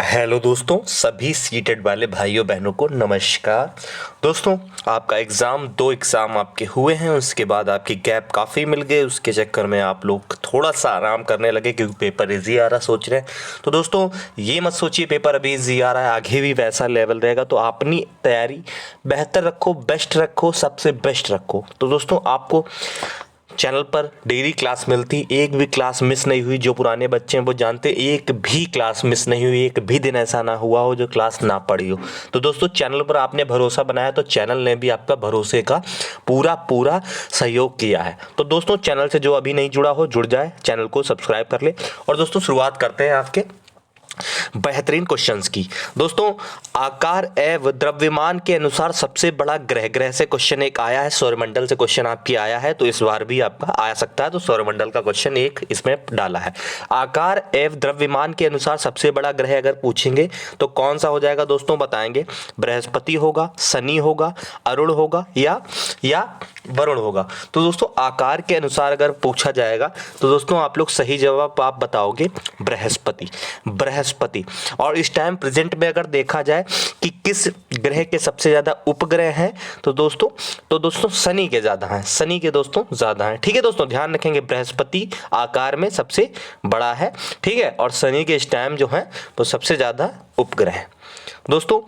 Hello दोस्तों, सभी seated वाले भाइयों बहनों को नमस्कार। दोस्तों, आपका दो एग्ज़ाम आपके हुए हैं, उसके बाद आपकी गैप काफ़ी मिल गई। उसके चक्कर में आप लोग थोड़ा सा आराम करने लगे क्योंकि पेपर इजी आ रहा सोच रहे हैं। तो दोस्तों, ये मत सोचिए पेपर अभी इजी आ रहा है, आगे भी वैसा लेवल रहेगा। तो अपनी तैयारी बेहतर रखो, बेस्ट रखो, सबसे बेस्ट रखो। तो दोस्तों, आपको चैनल पर डेली क्लास मिलती, एक भी क्लास मिस नहीं हुई। जो पुराने बच्चे हैं वो जानते, एक भी क्लास मिस नहीं हुई, एक भी दिन ऐसा ना हुआ हो जो क्लास ना पढ़ी हो। तो दोस्तों, चैनल पर आपने भरोसा बनाया तो चैनल ने भी आपका भरोसे का पूरा पूरा सहयोग किया है। तो दोस्तों, चैनल से जो अभी नहीं जुड़ा हो जुड़ जाए, चैनल को सब्सक्राइब कर ले। और दोस्तों, शुरुआत करते हैं आपके बेहतरीन क्वेश्चंस की। दोस्तों, आकार एवं द्रव्यमान के अनुसार सबसे बड़ा ग्रह से क्वेश्चन एक आया है, सौरमंडल से क्वेश्चन आपकी आया है, तो इस बार भी आपका आ सकता है। तो सौरमंडल का क्वेश्चन एक इसमें डाला है। आकार एवं द्रव्यमान के अनुसार सबसे बड़ा ग्रह अगर पूछेंगे तो कौन सा हो जाएगा दोस्तों, बताएंगे। बृहस्पति होगा, शनि होगा, अरुण होगा या वरुण होगा। तो दोस्तों, आकार के अनुसार अगर पूछा जाएगा तो दोस्तों आप लोग सही जवाब आप बताओगे बृहस्पति। और इस टाइम प्रेजेंट में अगर देखा जाए कि किस ग्रह के सबसे ज्यादा उपग्रह हैं तो दोस्तों शनि के ज्यादा हैं, शनि के दोस्तों ज्यादा हैं। ठीक है दोस्तों, ध्यान रखेंगे, बृहस्पति आकार में सबसे बड़ा है, ठीक है, और शनि के इस टाइम जो है वो सबसे ज्यादा उपग्रह है। दोस्तों,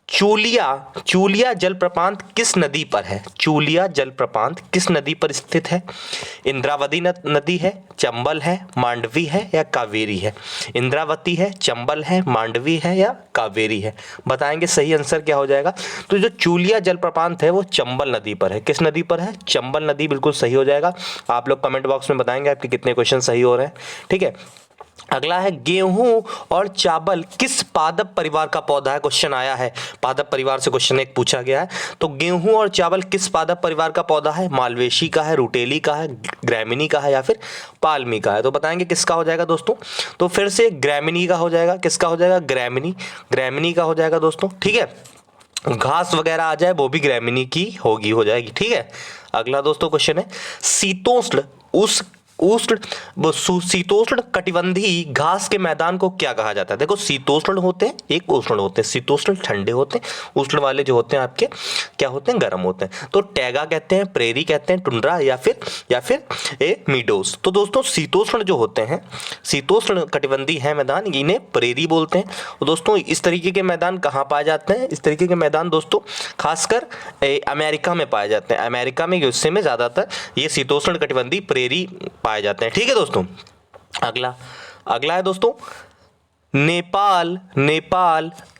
चूलिया जलप्रपात किस नदी पर है? चूलिया जलप्रपात किस नदी पर स्थित है? इंद्रावती नदी है, चंबल है, मांडवी है या कावेरी है? इंद्रावती है, चंबल है, मांडवी है या कावेरी है? बताएंगे सही आंसर क्या हो जाएगा। तो जो चूलिया जलप्रपात है वो चंबल नदी पर है। किस नदी पर है? चंबल नदी, बिल्कुल सही हो जाएगा। आप लोग कमेंट बॉक्स में बताएंगे आपके कितने क्वेश्चन सही हो रहे हैं, ठीक है। अगला है, गेहूं और चावल किस पादप परिवार का पौधा है? क्वेश्चन आया है, पादप परिवार से क्वेश्चन एक पूछा गया है। तो गेहूं और चावल किस पादप परिवार का पौधा है? मालवेशी का है, रुटेली का है, ग्रामिनी का है या फिर पालमी का है? तो बताएंगे किसका हो जाएगा दोस्तों। तो फिर से ग्रामिनी का हो जाएगा। किसका हो जाएगा? ग्रामिनी का हो जाएगा दोस्तों, ठीक है। घास वगैरह आ जाए वो भी ग्रामिनी की हो जाएगी, ठीक है। अगला दोस्तों क्वेश्चन है, शीतोष्ण कटिबंधीय घास के मैदान को क्या कहा जाता है? देखो, शीतोष्ण होते हैं, एक उष्ण होते हैं। शीतोष्ण ठंडे होते हैं, उष्ण वाले जो होते हैं आपके क्या होते हैं? गर्म होते हैं। तो टैगा कहते हैं, प्रेरी कहते हैं, टुंड्रा या फिर मीडोस। तो दोस्तों, शीतोष्ण जो होते हैं, शीतोष्ण कटिबंधीय है मैदान, इन्हें प्रेरी बोलते हैं। तो दोस्तों, इस तरीके के मैदान कहाँ पाए जाते हैं? इस तरीके के मैदान दोस्तों खासकर अमेरिका में पाए जाते हैं। अमेरिका में, यूएसए में ज्यादातर ये शीतोष्ण कटिबंधीय प्रेरी पाए जाते हैं, ठीक है दोस्तों। अगला है दोस्तों, नेपाल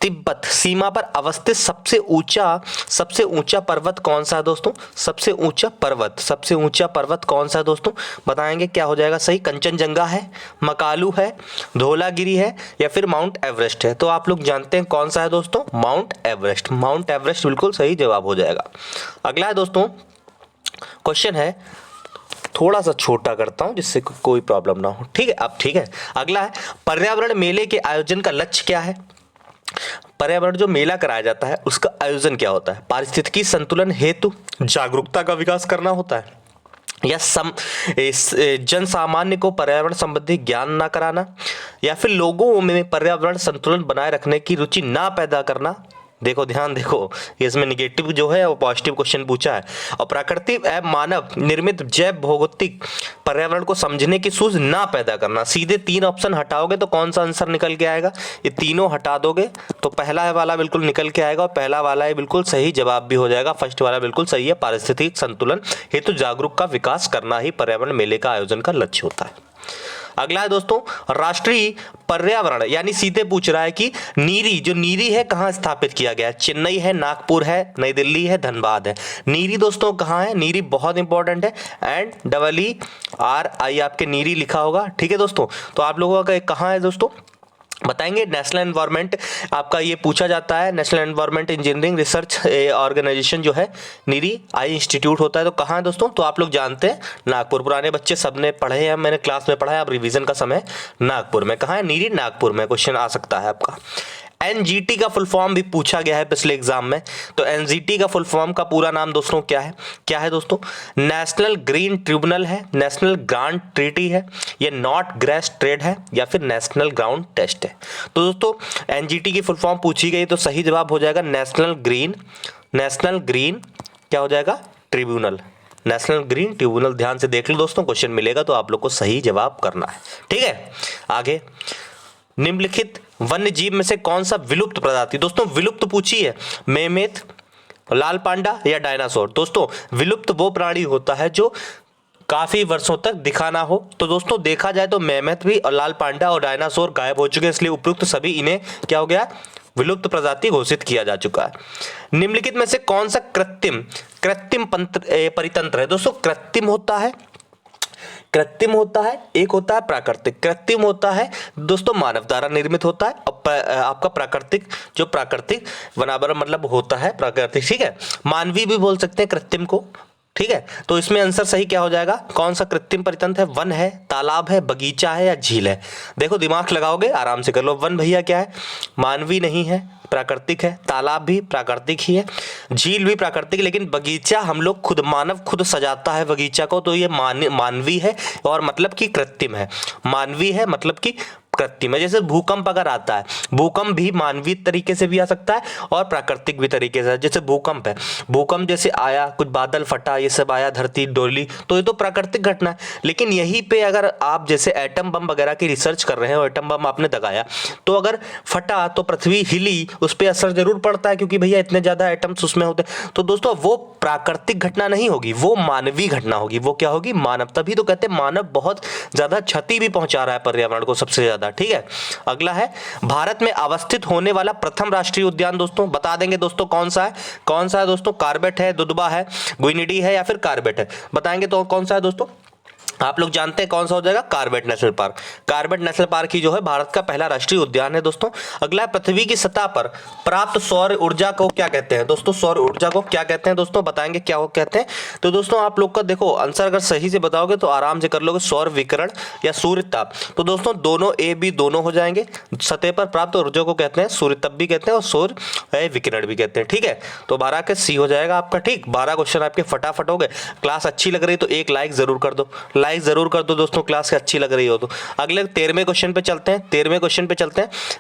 तिब्बत सीमा पर अवस्थित सबसे ऊंचा पर्वत कौन सा है दोस्तों? सबसे ऊंचा पर्वत कौन सा है दोस्तों? बताएंगे क्या हो जाएगा सही। कंचनजंगा है, मकालू है, धौलागिरी है या फिर माउंट एवरेस्ट है? तो आप लोग जानते हैं कौन सा है दोस्तों, माउंट एवरेस्ट बिल्कुल सही जवाब हो जाएगा। अगला है दोस्तों, क्वेश्चन है, थोड़ा सा छोटा करता हूं जिससे कोई प्रॉब्लम ना हो, ठीक है। अब ठीक है, अगला है, पर्यावरण मेले के आयोजन का लक्ष्य क्या है? पर्यावरण जो मेला कराया जाता है उसका आयोजन क्या होता है? पारिस्थितिकी संतुलन हेतु जागरूकता का विकास करना होता है, या जन सामान्य को पर्यावरण संबंधी ज्ञान ना कराना, या फिर लोगों में पर्यावरण संतुलन बनाए रखने की रुचि ना पैदा करना। देखो, ध्यान देखो, इसमें निगेटिव जो है वो पॉजिटिव क्वेश्चन पूछा है। और प्राकृतिक एवं मानव निर्मित जैव भौगोलिक पर्यावरण को समझने की सूझ ना पैदा करना। सीधे 3 ऑप्शन हटाओगे तो कौन सा आंसर निकल के आएगा? ये तीनों हटा दोगे तो पहला वाला बिल्कुल निकल के आएगा, और पहला वाला ये बिल्कुल सही जवाब भी हो जाएगा। फर्स्ट वाला बिल्कुल सही है, पारिस्थितिक संतुलन हेतु जागरूक का विकास करना ही पर्यावरण मेले का आयोजन का लक्ष्य होता है। अगला है दोस्तों, राष्ट्रीय पर्यावरण, यानी सीधे पूछ रहा है कि नीरी है कहाँ स्थापित किया गया है? चेन्नई है, नागपुर है, नई दिल्ली है, धनबाद है? नीरी दोस्तों कहाँ है? नीरी बहुत इंपॉर्टेंट है, NEERI आपके नीरी लिखा होगा, ठीक है दोस्तों। तो आप लोगों का कहाँ है दोस्तों, बताएंगे। नेशनल एनवायरनमेंट आपका ये पूछा जाता है, national environment engineering research organisation जो है नीरी आई इंस्टीट्यूट होता है। तो कहाँ है दोस्तों? तो आप लोग जानते हैं नागपुर, पुराने बच्चे सबने पढ़े हैं, मैंने क्लास में पढ़ा है, अब रिवीजन का समय। नागपुर में कहाँ है नीरी? नागपुर में क्वेश्चन आ सकता है आपका। एनजीटी का फुल फॉर्म भी पूछा गया है पिछले एग्जाम में। तो एनजीटी का फुल फॉर्म का पूरा नाम दोस्तों क्या है दोस्तों? नेशनल ग्रीन ट्रिब्यूनल है, नेशनल ग्रांट ट्रीटी है, ये नॉट ग्रेस ट्रेड है, या फिर नेशनल ग्राउंड टेस्ट है। तो दोस्तों एनजीटी की फुल फॉर्म पूछी गई तो सही जवाब हो जाएगा नेशनल ग्रीन क्या हो जाएगा? Tribunal, national green tribunal. ध्यान से देख लो दोस्तों, क्वेश्चन मिलेगा तो आप लोग को सही जवाब करना है। ठीक है, आगे निम्नलिखित वन्य जीव में से कौन सा विलुप्त प्रजाति? दोस्तों विलुप्त पूछी है, मेमथ, लाल पांडा या डायनासोर। दोस्तों विलुप्त वो प्राणी होता है जो काफी वर्षों तक दिखा ना हो। तो दोस्तों देखा जाए तो मेमथ भी और लाल पांडा और डायनासोर गायब हो चुके हैं, इसलिए उपयुक्त सभी इन्हें क्या हो गया? विलुप्त प्रजाति घोषित किया जा चुका है। निम्नलिखित में से कौन सा कृत्रिम परितंत्र है? दोस्तों कृत्रिम होता है, एक होता है प्राकृतिक। कृत्रिम होता है दोस्तों मानव द्वारा निर्मित होता है, आपका प्राकृतिक वनावरण मतलब होता है प्राकृतिक। ठीक है, मानवीय भी बोल सकते हैं कृत्रिम को। ठीक है, तो इसमें आंसर सही क्या हो जाएगा? कौन सा कृत्रिम परितंत्र है? वन है, तालाब है, बगीचा है या झील है? देखो दिमाग लगाओगे आराम से कर लो। वन भैया क्या है? मानवीय नहीं है, प्राकृतिक है। तालाब भी प्राकृतिक ही है, झील भी प्राकृतिक, लेकिन बगीचा हम लोग मानव खुद सजाता है बगीचा को, तो ये मानवीय है और मतलब कि कृत्रिम है। मानवीय है मतलब कि कृत्रिम है। जैसे भूकंप अगर आता है, भूकंप भी मानवीय तरीके से भी आ सकता है और प्राकृतिक भी तरीके से। जैसे भूकंप है, भूकंप जैसे आया, कुछ बादल फटा, ये सब आया, धरती डोली, तो ये तो प्राकृतिक घटना है। लेकिन यहीं पे अगर आप जैसे एटम बम वगैरह की रिसर्च कर रहे हैं और एटम बम आपने दगाया, तो अगर फटा तो पृथ्वी हिली, उस पर असर जरूर पड़ता है, क्योंकि भैया इतने ज्यादा एटम्स उसमें होते हैं। तो दोस्तों वो प्राकृतिक घटना नहीं होगी, वो मानवीय घटना होगी। वो क्या होगी? मानव। तभी तो कहते हैं मानव बहुत ज्यादा क्षति भी पहुंचा रहा है पर्यावरण को सबसे ज्यादा। ठीक है, अगला है भारत में अवस्थित होने वाला प्रथम राष्ट्रीय उद्यान। दोस्तों बता देंगे दोस्तों कौन सा है दोस्तों? कार्बेट है, दुधवा है, गुइनिडी है या फिर कार्बेट है? बताएंगे तो कौन सा है दोस्तों? आप लोग जानते हैं कौन सा हो जाएगा? Corbett National Park. Corbett National Park ही जो है भारत का पहला राष्ट्रीय उद्यान है दोस्तों। अगला है पृथ्वी की सतह पर प्राप्त सौर ऊर्जा को क्या कहते हैं? दोस्तों सौर ऊर्जा को क्या कहते हैं दोस्तों? बताएंगे क्या वो कहते हैं? तो दोस्तों आप लोग का देखो आंसर अगर सही से बताओगे तो आराम से कर लोगे, सौर विकिरण या सूर्य ताप। तो दोस्तों दोनों ए बी दोनों हो जाएंगे। सतह पर प्राप्त ऊर्जा को कहते हैं सूर्य ताप भी कहते हैं और सौर विकिरण भी कहते हैं। ठीक है, तो 12 के सी हो जाएगा आपका। ठीक, 12 क्वेश्चन आपके फटाफट हो गए। क्लास अच्छी लग रही तो एक लाइक जरूर कर दो, लाइक जरूर कर दो दोस्तों, क्लास अच्छी लग रही हो तो। अगले 13वें क्वेश्चन पे चलते हैं।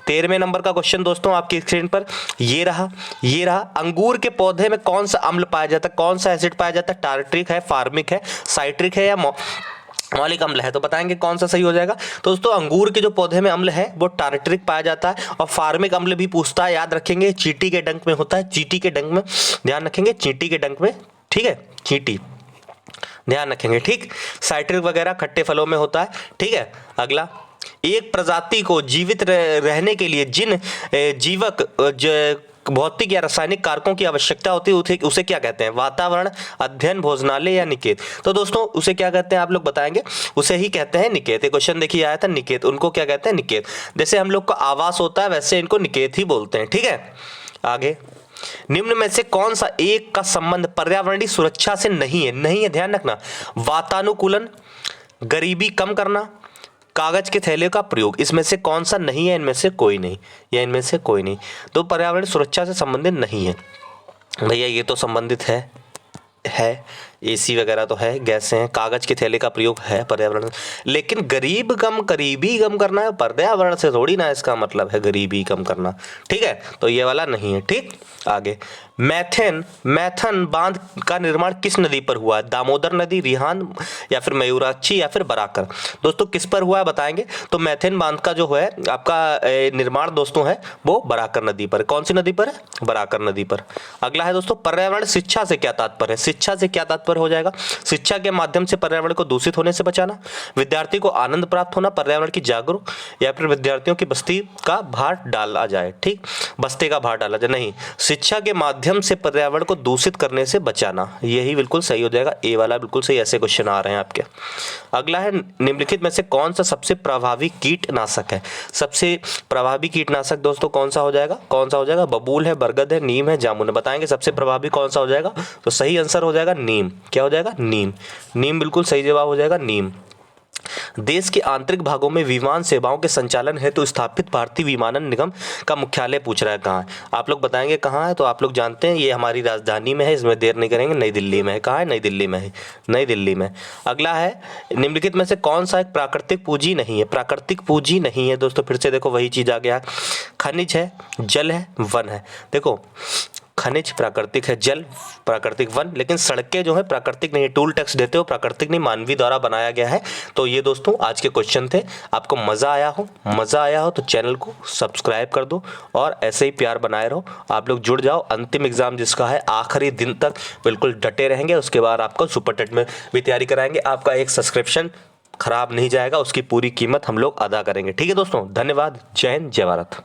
13वें नंबर का क्वेश्चन दोस्तों आपकी स्क्रीन पर ये रहा। अंगूर के पौधे में कौन सा अम्ल पाया जाता है? कौन सा एसिड पाया जाता है? टार्ट्रिक है, फार्मिक है, साइट्रिक है या मौलिक अम्ल है? तो बताएंगे कौन सा सही हो जाएगा। तो दोस्तों अंगूर के जो पौधे में अम्ल है वो टार्ट्रिक पाया जाता है और फार्मिक अम्ल भी पूछता है, याद रखेंगे चींटी के डंक में होता है, चींटी के डंक में, ध्यान रखेंगे चींटी के डंक में। ठीक है, चींटी ध्यान रखेंगे। ठीक, साइट्रिक वगैरह खट्टे फलों में होता है। ठीक है, अगला एक प्रजाति को जीवित रहने के लिए जिन जीवक भौतिक या रासायनिक कारकों की आवश्यकता होती है उसे क्या कहते हैं? वातावरण, अध्ययन, भोजनालय या निकेत? तो दोस्तों उसे क्या कहते हैं आप लोग बताएंगे? उसे ही कहते हैं निकेत। क्वेश्चन देखिए आया था निकेत, उनको क्या कहते हैं? निकेत। जैसे हम लोग का आवास होता है वैसे इनको निकेत ही बोलते हैं। ठीक है, आगे निम्न में से कौन सा एक का संबंध पर्यावरणीय सुरक्षा से नहीं है? ध्यान रखना। वातानुकूलन, गरीबी कम करना, कागज के थैले का प्रयोग, इसमें से कौन सा नहीं है? इनमें से कोई नहीं, या इनमें से कोई नहीं। तो पर्यावरण सुरक्षा से संबंधित नहीं है भैया, ये तो संबंधित है। एसी वगैरह तो है, गैसें हैं, कागज के थैले का प्रयोग है पर्यावरण, लेकिन गरीबी कम करना है पर्यावरण से थोड़ी ना, इसका मतलब है गरीबी कम करना। ठीक है, तो ये वाला नहीं है। ठीक, आगे मैथन बांध का निर्माण किस नदी पर हुआ है? दामोदर नदी, रिहांद या फिर मयूराक्षी या फिर बराकर? दोस्तों किस पर हुआ है बताएंगे? तो मैथन बांध का जो है आपका निर्माण दोस्तों है वो बराकर नदी पर। कौन सी नदी पर है? बराकर नदी पर। अगला है दोस्तों पर्यावरण शिक्षा से क्या तात्पर्य है? शिक्षा से क्या तात्पर्य हो जाएगा? शिक्षा के माध्यम से पर्यावरण को दूषित होने से बचाना, विद्यार्थी को आनंद प्राप्त होना, पर्यावरण की जागरूक, या फिर विद्यार्थियों की बस्ती का भार डाला जाए। ठीक, बस्ती का भार डाला जाए नहीं, शिक्षा के माध्यम से पर्यावरण को दूषित करने से बचाना, यही बिल्कुल सही हो जाएगा। ए वाला बिल्कुल सही, ऐसे क्वेश्चन आ रहे हैं आपके। अगला है निम्नलिखित में से कौन सा सबसे प्रभावी कीटनाशक है? सबसे प्रभावी कीटनाशक दोस्तों कौन सा हो जाएगा? बबूल है, बरगद है, नीम है, जामुन है? बताएंगे सबसे प्रभावी कौन सा हो जाएगा? तो सही आंसर हो जाएगा नीम। क्या हो जाएगा? नीम बिल्कुल सही जवाब हो जाएगा, नीम। देश के आंतरिक भागों में विमान सेवाओं के संचालन हेतु स्थापित भारतीय विमानन निगम का मुख्यालय पूछ रहा है कहाँ है। आप लोग बताएंगे कहाँ है, तो आप लोग जानते हैं ये हमारी राजधानी में है, इसमें देर नहीं करेंगे, नई दिल्ली में है। कहाँ है? नई दिल्ली में है, नई दिल्ली में। अगला है, निम्नलिखित में से कौन सा एक प्राकृतिक पूंजी नहीं है? प्राकृतिक पूंजी नहीं है दोस्तों, फिर से देखो वही चीज़ आ गया। खनिज है, जल है, वन है। देखो खनिज प्राकृतिक है, जल प्राकृतिक, वन, लेकिन सड़कें जो है प्राकृतिक नहीं है। टूल टैक्स देते हो प्राकृतिक नहीं, मानवीय द्वारा बनाया गया है। तो ये दोस्तों आज के क्वेश्चन थे। आपको मज़ा आया हो तो चैनल को सब्सक्राइब कर दो और ऐसे ही प्यार बनाए रहो। आप लोग जुड़ जाओ, अंतिम एग्जाम जिसका है आखिरी दिन तक बिल्कुल डटे रहेंगे, उसके बाद आपको सुपर टेट में भी तैयारी कराएंगे। आपका एक सब्सक्रिप्शन खराब नहीं जाएगा, उसकी पूरी कीमत हम लोग अदा करेंगे। ठीक है दोस्तों, धन्यवाद। जय हिंद, जय भारत।